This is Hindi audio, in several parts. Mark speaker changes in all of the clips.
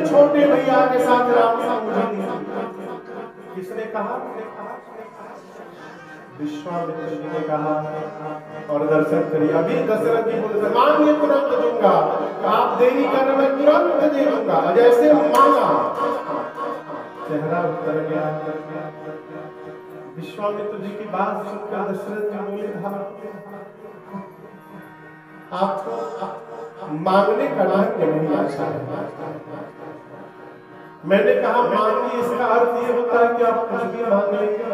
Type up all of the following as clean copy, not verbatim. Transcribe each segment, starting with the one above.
Speaker 1: छोटे भैया के साथ राम ने पूजा की। किसने कहा? विश्वामित्र जी ने कहा। और दर्शन करिए, अभी दशरथ जी बोले मांगिए तुरंत दूंगा, आप देरी कर मैं तुरंत दे दूंगा। जैसे मांगा चेहरा उतर गया। विश्वामित्र जी की बात सुनकर दशरथ जी बोले आपको मांगने का ढंग नहीं आता है। मैंने कहा मांगिए, इसका अर्थ ये होता है कि आप कुछ भी मांग लेंगे।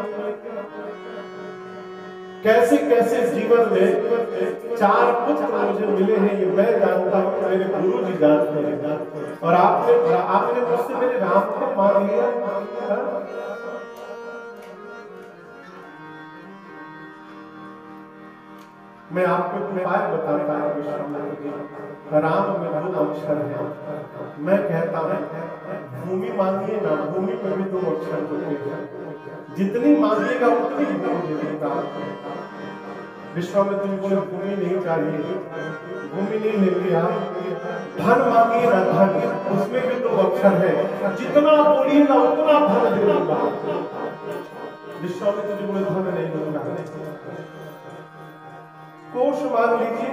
Speaker 1: कैसे कैसे जीवन में 4 पुत्र मुझे मिले हैं ये मैं जानता हूँ, मेरे गुरु जी जानते हैं। और आपने मुझसे मेरे राम को मांग लिया। मैं आपको एक उपाय बताता हूँ। राम में 2 अक्षर है। मैं कहता हूँ भूमि मांगिए ना, भूमि में भी 2 अक्षर होते हैं। जितनी मांगिएगा उतनी भूमि देगा। विश्वामित्र जी बोले भूमि नहीं चाहिए, भूमि नहीं लेंगे आप। धन मांगिए ना, धन उसमें भी 2 अक्षर है। जितना बोलिएगा उतना धन दे दूंगा। विश्वामित्र जी बोले धन नहीं दूंगा। कोश मांग लीजिए,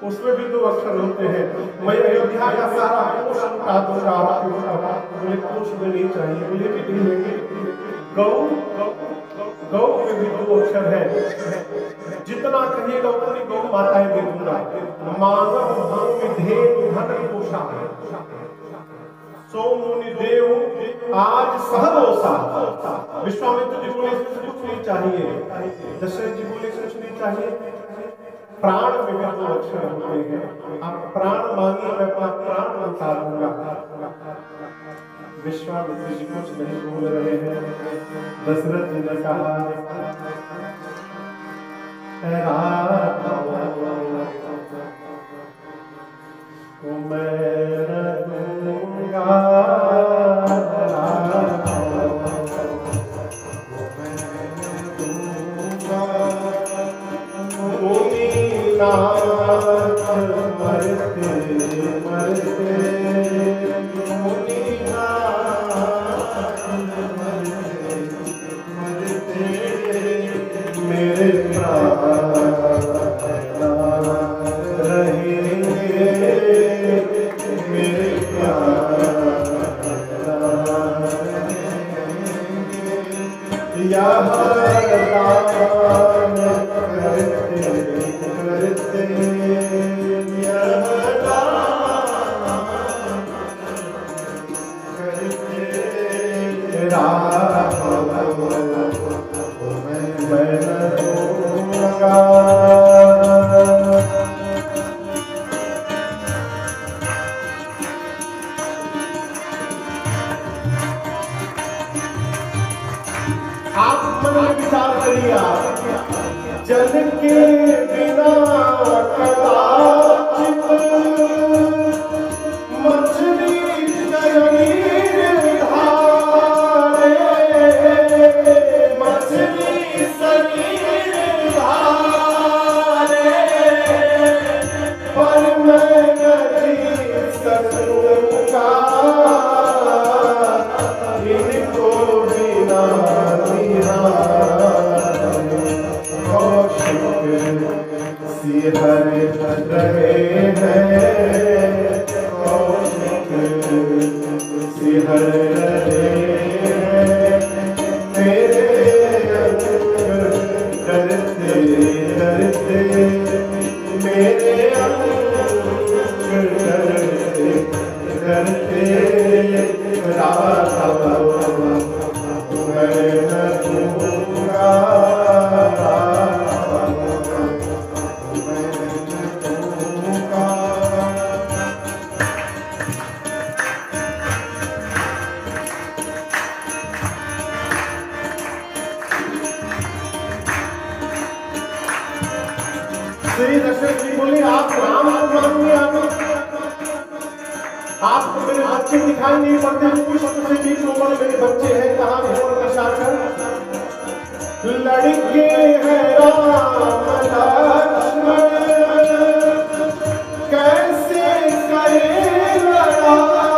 Speaker 1: उसमें भी 2 अक्षर होते हैं। मैं अयोध्या का सारा कोश उठा दूंगा आपके ऊपर। बोले कोश में नहीं चाहिए, बोले भी नहीं लेंगे। गौ में भी 2 अक्षर है। जितना कहिएगा उतनी गौ माताएं दे दूंगा। मानव भूमि धेनु धन कोशा सो मुनि देव आज सहरोसा। विश्वामित्र जी बोले इसमें कुछ नहीं चाहिए। दशरथ जी बोले कुछ नहीं चाहिए। प्राण में भी 2 अक्षर होते हैं। आप प्राण मांगिए, मैं अपना प्राण लौटा दूंगा। विश्वामित्र जी कुछ नहीं बोल रहे हैं। दशरथ जी ने कहा श्री दशरथ जी बोले आप राम को मांगिए। आपको मेरे बच्चे दिखाई नहीं पड़ते, कुछ से भी कोमल मेरे बच्चे हैं, कहाँ घोर निशाचर लड़के हैं राम लक्ष्मण, कैसे करे लड़ाई।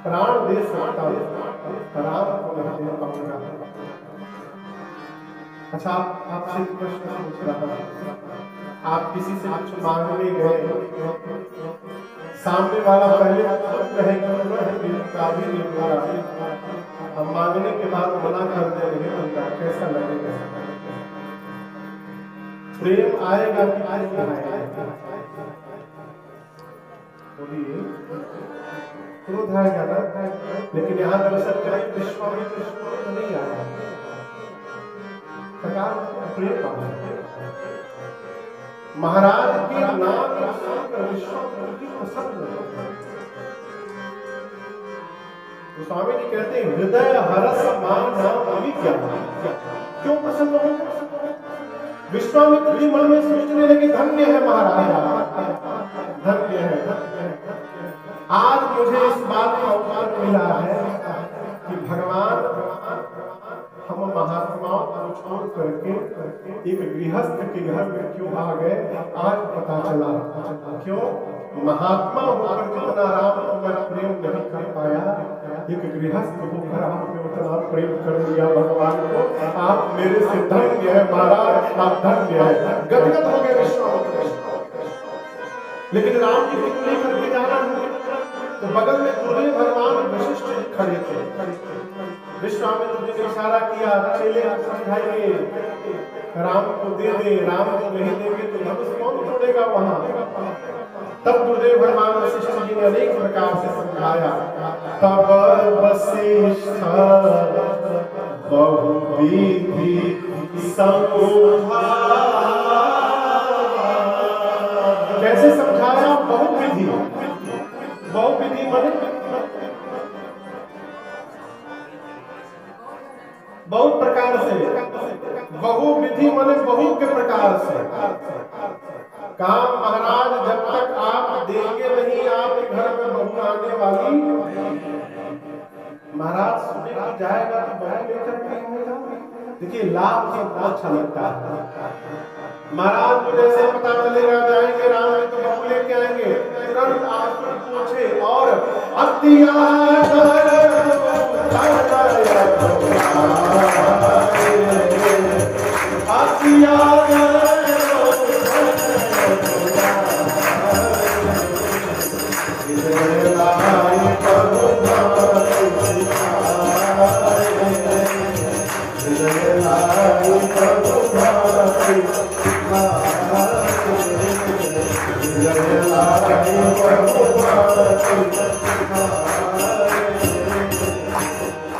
Speaker 1: प्राण दे सकता हूं, राम को नहीं दे पाऊंगा। अच्छा, आपसे प्रश्न पूछ रहा हूं, आप किसी से कुछ मांगने गए, सामने वाला पहले कहेगा हम मांगने के बाद मना कर दे रहे तो कैसा लगेगा? प्रेम आएगा कि आएगा? क्रोध आएगा ना, लेकिन यहाँ दरअसल कहीं विश्वामित्र तो नहीं आया, प्रेम महाराज के नाम विश्वामित्र की पसंद। तो स्वामी जी कहते हैं हृदय हरस मान नाम अविद्या। क्यों पसंद हो? विश्वामित्र जी मन में सोचने लगे धन्य है महाराज, धन्य है, आज मुझे इस बात का अवसर मिला है कि भगवान हम महात्माओं को छोड़ करके एक गृहस्थ के घर में क्यों आ गए, आज पता चला। क्यों? महात्मा होकर जितना राम को मैं प्रेम नहीं कर पाया, एक गृहस्थ होकर आपने उतना प्रेम कर दिया भगवान को। आप मेरे से धन्य है महाराज, आप धन्य है। गदगद हो गए विश्वामित्र। लेकिन राम जी को लेकर के जाना है तो बगल में गुरुदेव भगवान वशिष्ठ खड़े थे। विश्वामित्र जी ने इशारा किया, चेले समझाइए राम को दे दे, राम को नहीं देंगे तो धनुष कौन तोड़ेगा वहां। तब गुरुदेव भगवान वशिष्ठ जी ने अनेक प्रकार से समझाया। तब वशिष्ठ बहुविधि समझा, कैसे समझाया? बहुविधि, बहुविधि माने बहुत प्रकार से, बहुविधि माने बहु के प्रकार से। कहा महाराज जब तक आप देंगे नहीं आपके घर में बहू आने वाली, महाराज सुने की जाएगा तो बहू लेकर के आएगा। देखिए लाभ से बहुत अच्छा लगता है। महाराज को जैसे पता चलेगा जाएंगे राम में तो बहू लेके आएंगे, तुरंत आपको पूछे और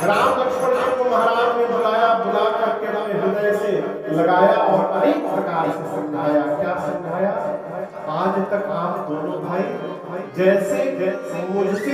Speaker 1: राम लक्ष्मण जी को महाराज ने बुलाया, बुला करके अपने हृदय से लगाया और अनेक प्रकार से समझाया। क्या समझाया? आज तक आप दोनों भाई जैसे मुझसे